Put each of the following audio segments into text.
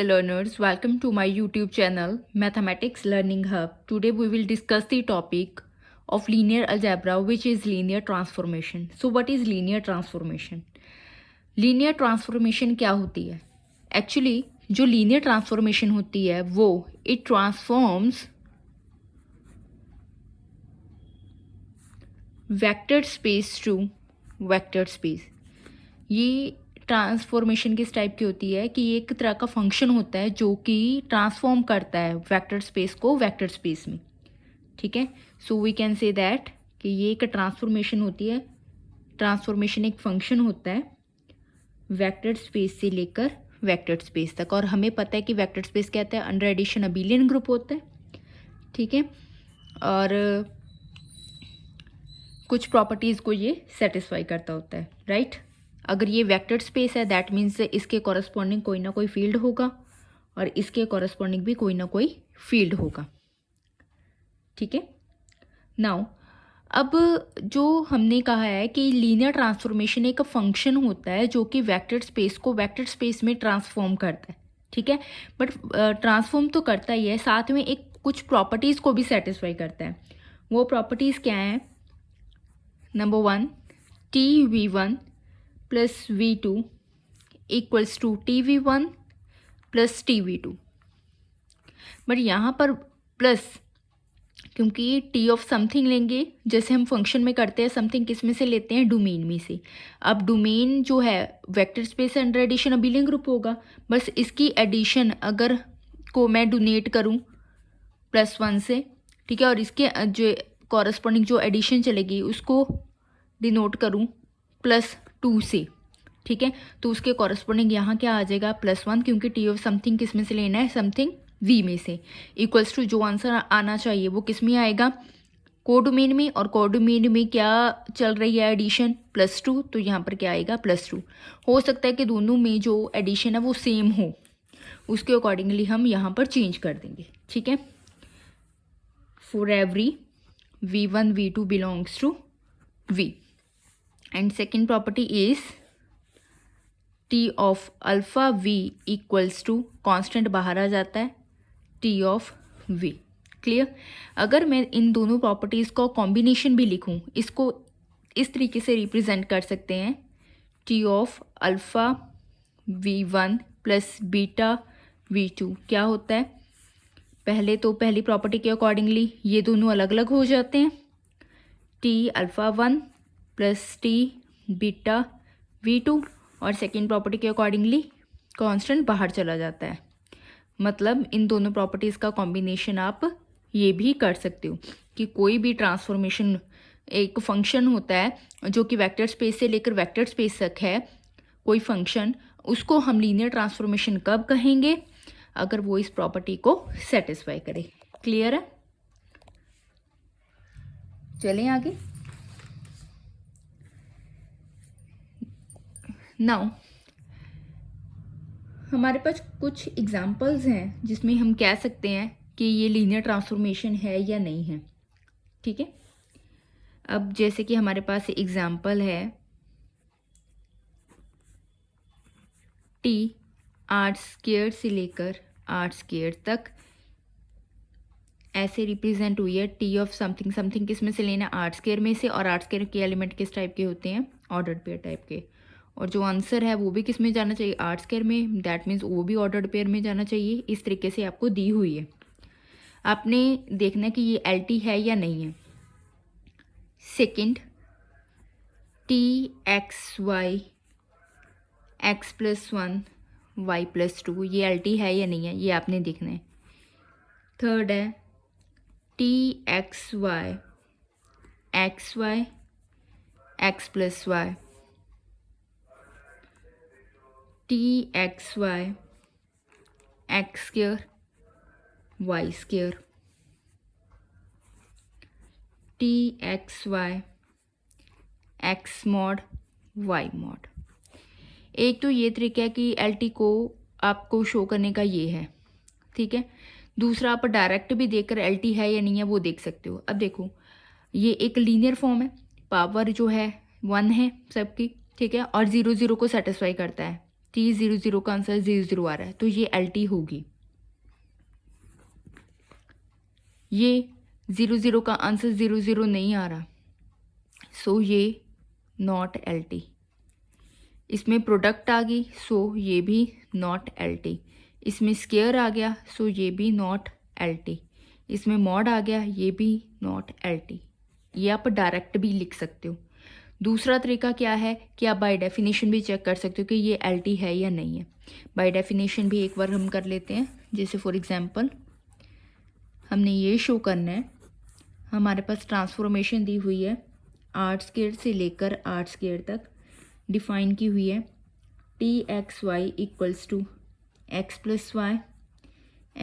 Learners, welcome to my YouTube channel Mathematics Learning Hub. Today we will discuss the topic of linear algebra, which is linear transformation. So what is linear transformation? Linear transformation क्या होती है? Actually जो linear transformation होती है वो it transforms vector space to vector space. ये transformation किस type की होती है कि ये एक तरह का फंक्शन होता है जो कि ट्रांसफॉर्म करता है वेक्टर स्पेस को वेक्टर स्पेस में. ठीक है, so we can say that कि ये एक ट्रांसफॉर्मेशन होती है. ट्रांसफॉर्मेशन एक फंक्शन होता है वेक्टर स्पेस से लेकर वेक्टर स्पेस तक, और हमें पता है कि वेक्टर स्पेस क्या होता है, अंडर एडिशन अबेलियन ग्रुप होता है. ठीक है, और कुछ प्रॉपर्टीज़ को ये सेटिस्फाई करता होता है. राइट, अगर ये वेक्टर स्पेस है दैट मीन्स इसके कॉरस्पॉन्डिंग कोई ना कोई फील्ड होगा और इसके कॉरस्पॉन्डिंग भी कोई ना कोई फील्ड होगा. ठीक है, नाउ अब जो हमने कहा है कि लीनियर ट्रांसफॉर्मेशन एक फंक्शन होता है जो कि वेक्टर स्पेस को वेक्टर स्पेस में ट्रांसफॉर्म करता है. ठीक है, बट ट्रांसफॉर्म तो करता ही है, साथ में एक कुछ प्रॉपर्टीज़ को भी सेटिस्फाई करता है. वो प्रॉपर्टीज़ क्या हैं? Number 1, TV1 plus V2 equals to TV1 प्लस TV2. बट यहाँ पर प्लस, क्योंकि टी ऑफ समथिंग लेंगे जैसे हम फंक्शन में करते हैं. समथिंग किस में से लेते हैं? डोमेन में से. अब डोमेन जो है vector space under addition abelian group होगा. बस इसकी एडिशन अगर को मैं डोनेट करूँ +1 से, ठीक है, और इसके जो कॉरस्पॉन्डिंग जो एडिशन चलेगी उसको डिनोट करूँ +2 से. ठीक है, तो उसके कॉरस्पॉन्डिंग यहाँ क्या आ जाएगा? +1, क्योंकि टी ऑफ समथिंग किस में से लेना है? समथिंग V में से. इक्वल्स टू जो आंसर आना चाहिए वो किस में आएगा? कोडोमेन में. और कोडोमेन में क्या चल रही है? एडिशन +2, तो यहाँ पर क्या आएगा? +2. हो सकता है कि दोनों में जो एडिशन है वो सेम हो, उसके अकॉर्डिंगली हम यहाँ पर चेंज कर देंगे. ठीक है, for every V1 V2 belongs to V. And second property is T of alpha V equals to constant बाहर आ जाता है T ऑफ V. क्लियर? अगर मैं इन दोनों प्रॉपर्टीज़ का कॉम्बिनेशन भी लिखूं, इसको इस तरीके से रिप्रेजेंट कर सकते हैं. T of alpha V1 plus beta V2 क्या होता है? पहले तो पहली प्रॉपर्टी के अकॉर्डिंगली ये दोनों अलग अलग हो जाते हैं. T alpha 1 plus T beta V2, और सेकेंड प्रॉपर्टी के अकॉर्डिंगली कांस्टेंट बाहर चला जाता है. मतलब इन दोनों प्रॉपर्टीज़ का कॉम्बिनेशन आप ये भी कर सकते हो कि कोई भी ट्रांसफॉर्मेशन एक फंक्शन होता है जो कि वेक्टर स्पेस से लेकर वेक्टर स्पेस तक है, कोई फंक्शन, उसको हम लीनियर ट्रांसफॉर्मेशन कब कहेंगे? अगर वो इस प्रॉपर्टी को सेटिस्फाई करे. क्लियर है? चलें आगे. नाउ हमारे पास कुछ एग्जाम्पल्स हैं जिसमें हम कह सकते हैं कि ये लीनियर ट्रांसफॉर्मेशन है या नहीं है. ठीक है, अब जैसे कि हमारे पास एग्जाम्पल है T R² से लेकर R² तक ऐसे रिप्रेजेंट हुई है. T ऑफ समथिंग समथिंग किस में से लेना? R² में से. और R² के एलिमेंट किस टाइप के होते हैं? ऑर्डर्ड पेयर टाइप के. और जो आंसर है वो भी किस में जाना चाहिए? R² में. दैट मीन्स वो भी ऑर्डर्ड पेयर में जाना चाहिए. इस तरीके से आपको दी हुई है. आपने देखना कि ये LT है या नहीं है. सेकंड, TXY x+1 y+2 ये LT है या नहीं है, ये आपने देखना है. थर्ड है TXY xy x+y TXY x² y². TXY x mod y mod. एक तो ये तरीका है कि LT को आपको शो करने का ये है. ठीक है, दूसरा आप डायरेक्ट भी देखकर LT है या नहीं है वो देख सकते हो. अब देखो ये एक लीनियर फॉर्म है, पावर जो है 1 है सबकी. ठीक है, और 0 0 को सेटिस्फाई करता है. T00 का आंसर 00 आ रहा है, तो ये LT होगी। ये 00 का आंसर 00 नहीं आ रहा, सो ये नॉट LT। इसमें प्रोडक्ट आ गई, सो ये भी नॉट LT। इसमें स्केयर आ गया, सो ये भी नॉट LT। इसमें मॉड आ गया, ये भी नॉट LT। ये आप डायरेक्ट भी लिख सकते हो। दूसरा तरीका क्या है कि आप बाय डेफिनेशन भी चेक कर सकते हो कि ये LT है या नहीं है। बाय डेफिनेशन भी एक बार हम कर लेते हैं। जैसे फॉर एग्जांपल हमने ये शो करना है, हमारे पास ट्रांसफॉर्मेशन दी हुई है R² से लेकर R² तक डिफाइन की हुई है। TXY equals to X+Y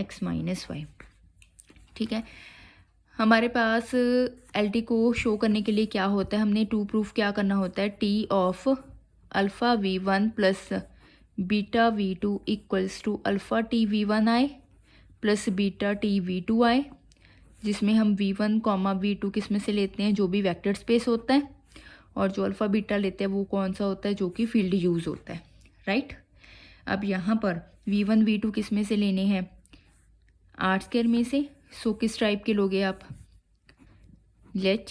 X-Y। ठीक है, हमारे पास LT को शो करने के लिए क्या होता है, हमने टू प्रूफ क्या करना होता है, T of alpha V1 plus beta V2 equals to alpha TV1I plus beta TV2I, जिसमें हम V1 कॉमा V2 किस में से लेते हैं, जो भी वेक्टर स्पेस होता है, और जो अल्फ़ा बीटा लेते हैं वो कौन सा होता है, जो कि फील्ड यूज़ होता है, राइट। अब यहाँ पर V1 V2 किस में से लेने हैं, R² में से। सो किस टाइप के लोगे आप, late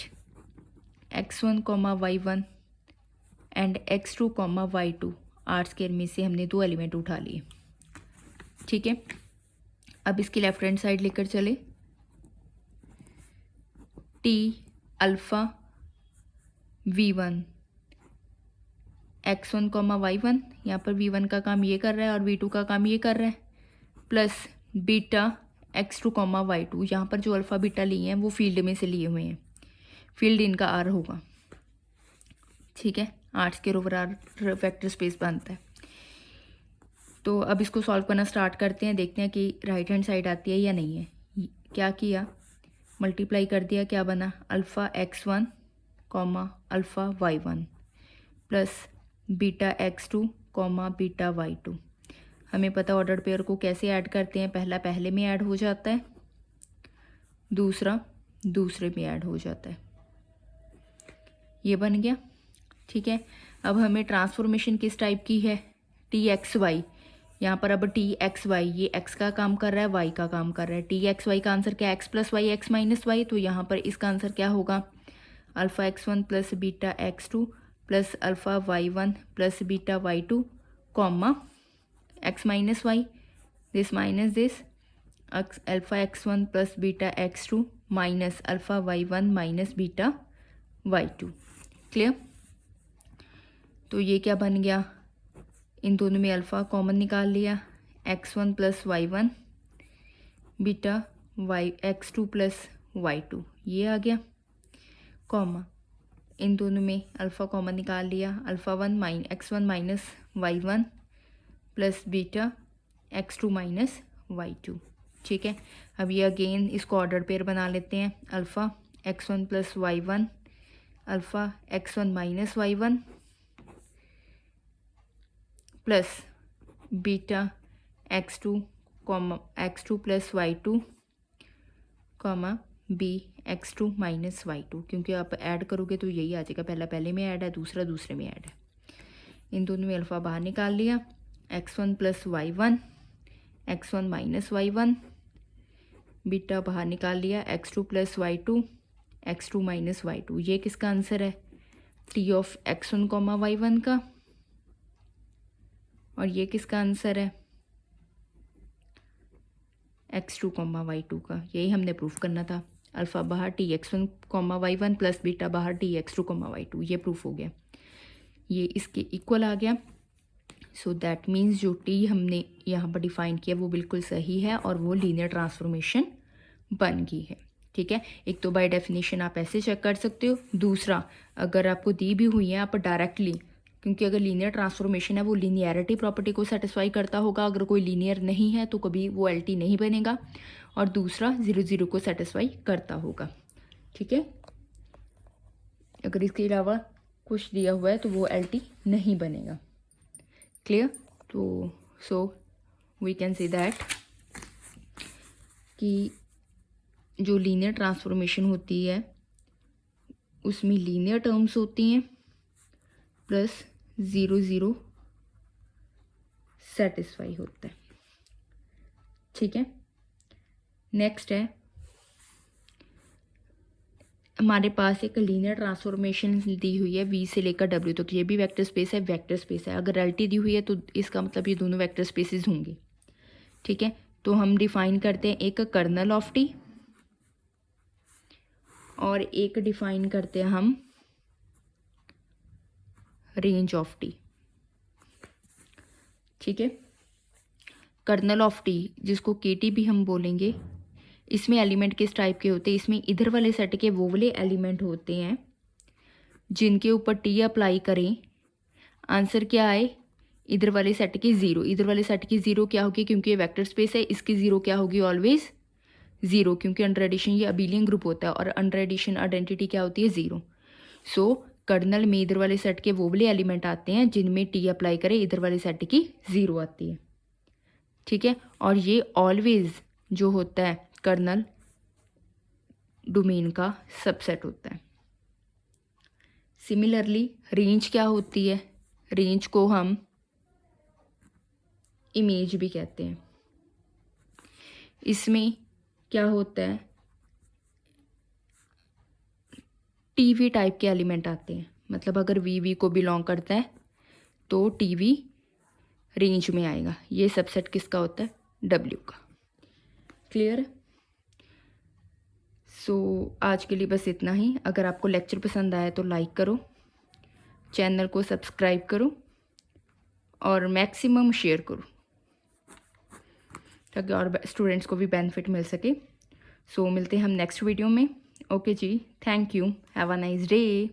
X1 comma Y1 and X2 comma Y2 R² में से हमने 2 एलिमेंट उठा लिए। ठीक है, अब इसकी लेफ्ट हैंड साइड लेकर चले। T alpha V1 X1 comma Y1, यहाँ पर V1 का काम ये कर रहा है और V2 का काम ये कर रहा है, plus beta X2 comma Y2, यहाँ पर जो अल्फ़ा बीटा लिए हैं वो फील्ड में से लिए हुए हैं, फील्ड इनका R होगा। ठीक है, R² over R vector space बनता है। तो अब इसको सॉल्व करना स्टार्ट करते हैं, देखते हैं कि राइट हैंड साइड आती है या नहीं है। क्या किया, मल्टीप्लाई कर दिया, क्या बना, alpha X1 comma alpha Y1 plus beta X2 comma beta Y2। हमें पता ऑर्डर पेयर को कैसे ऐड करते हैं, पहला पहले में ऐड हो जाता है, दूसरा दूसरे में ऐड हो जाता है। ये बन गया। ठीक है, अब हमें ट्रांसफॉर्मेशन किस टाइप की है, TXY। यहाँ पर अब TXY, ये x का काम कर रहा है, y का काम कर रहा है। TXY का आंसर क्या, X+Y X-Y, तो यहाँ पर इसका आंसर क्या होगा, alpha X1 plus beta X2 plus alpha Y1 plus beta Y2 comma X-Y, this minus this, alpha X1 plus beta X2 minus alpha Y1 minus beta Y2। Clear. तो ये क्या बन गया, इन दोनों में अल्फ़ा कॉमन निकाल लिया, X1 plus Y1 beta X2 plus Y2, ये आ गया, कॉमा इन दोनों में अल्फ़ा कॉमन निकाल लिया, alpha X1 minus Y1 plus beta X2 minus Y2। ठीक है, अब ये अगेन इसको ऑर्डर पेयर बना लेते हैं, alpha X1 plus Y1 alpha X1 minus Y1 plus beta X2 comma X2 plus Y2 comma B X2 minus Y2, क्योंकि आप ऐड करोगे तो यही आ जाएगा, पहला पहले में ऐड है, दूसरा दूसरे में ऐड है। इन दोनों में अल्फ़ा बाहर निकाल लिया, X1 plus Y1 X1 minus Y1, beta बाहर निकाल लिया, X2 plus Y2 X2 minus Y2। ये किसका आंसर है, T of X1 comma Y1 का, और ये किसका आंसर है, X2 कॉमा Y2 का। यही हमने प्रूफ करना था, अल्फ़ा बाहर TX1 comma Y1 plus beta बाहर TX2 कॉमा Y2, ये प्रूफ हो गया, ये इसके इक्वल आ गया। सो दैट मीन्स जो T हमने यहाँ पर डिफाइन किया वो बिल्कुल सही है और वो लीनियर ट्रांसफॉर्मेशन बन गई है। ठीक है, एक तो बाय डेफिनेशन आप ऐसे चेक कर सकते हो, दूसरा अगर आपको दी भी हुई है आप डायरेक्टली, क्योंकि अगर लीनियर ट्रांसफॉर्मेशन है वो लीनियरिटी प्रॉपर्टी को सेटिस्फाई करता होगा, अगर कोई लीनियर नहीं है तो कभी वो LT नहीं बनेगा, और दूसरा 0 को सेटिस्फाई करता होगा। ठीक है, अगर इसके अलावा कुछ दिया हुआ है तो वो LT नहीं बनेगा। क्लियर। तो so we can say that कि जो लीनियर ट्रांसफॉर्मेशन होती है उसमें लीनियर टर्म्स होती हैं प्लस 0 सेटिस्फाई होता है। ठीक है, नेक्स्ट है हमारे पास एक लीनियर ट्रांसफॉर्मेशन दी हुई है वी से लेकर डब्ल्यू तक, ये भी वेक्टर स्पेस है, वेक्टर स्पेस है। अगर रियलिटी दी हुई है तो इसका मतलब ये दोनों वेक्टर स्पेसेस होंगे। ठीक है, तो हम डिफाइन करते हैं एक कर्नल ऑफ टी और एक डिफाइन करते हैं हम रेंज ऑफ टी। ठीक है, कर्नल ऑफ टी जिसको केटी भी हम बोलेंगे, इसमें एलिमेंट किस टाइप के होते हैं, इसमें इधर वाले सेट के वो वाले एलिमेंट होते हैं जिनके ऊपर टी अप्लाई करें आंसर क्या आए, इधर वाले सेट की ज़ीरो। इधर वाले सेट की ज़ीरो क्या होगी, क्योंकि ये वेक्टर स्पेस है, इसकी ज़ीरो क्या होगी, ऑलवेज ज़ीरो, क्योंकि अंडर एडिशन ये अबेलियन ग्रुप होता है और अंडर एडिशन आइडेंटिटी क्या होती है, ज़ीरो। सो कर्नल में इधर वाले सेट के वो वाले एलिमेंट आते हैं जिनमें टी अप्लाई करें इधर वाले सेट की ज़ीरो आती है। ठीक है, और ये ऑलवेज जो होता है कर्नल डोमेन का सबसेट होता है। सिमिलरली रेंज क्या होती है, रेंज को हम इमेज भी कहते हैं। इसमें क्या होता है, टीवी टाइप के एलिमेंट आते हैं, मतलब अगर वी को बिलोंग करता है तो टीवी रेंज में आएगा। ये सबसेट किसका होता है, डब्ल्यू का। क्लियर। सो आज के लिए बस इतना ही। अगर आपको लेक्चर पसंद आया तो लाइक करो, चैनल को सब्सक्राइब करो और मैक्सिमम शेयर करो ताकि और स्टूडेंट्स को भी बेनिफिट मिल सके। सो मिलते हैं हम नेक्स्ट वीडियो में। ओके जी, thank you, have a nice day.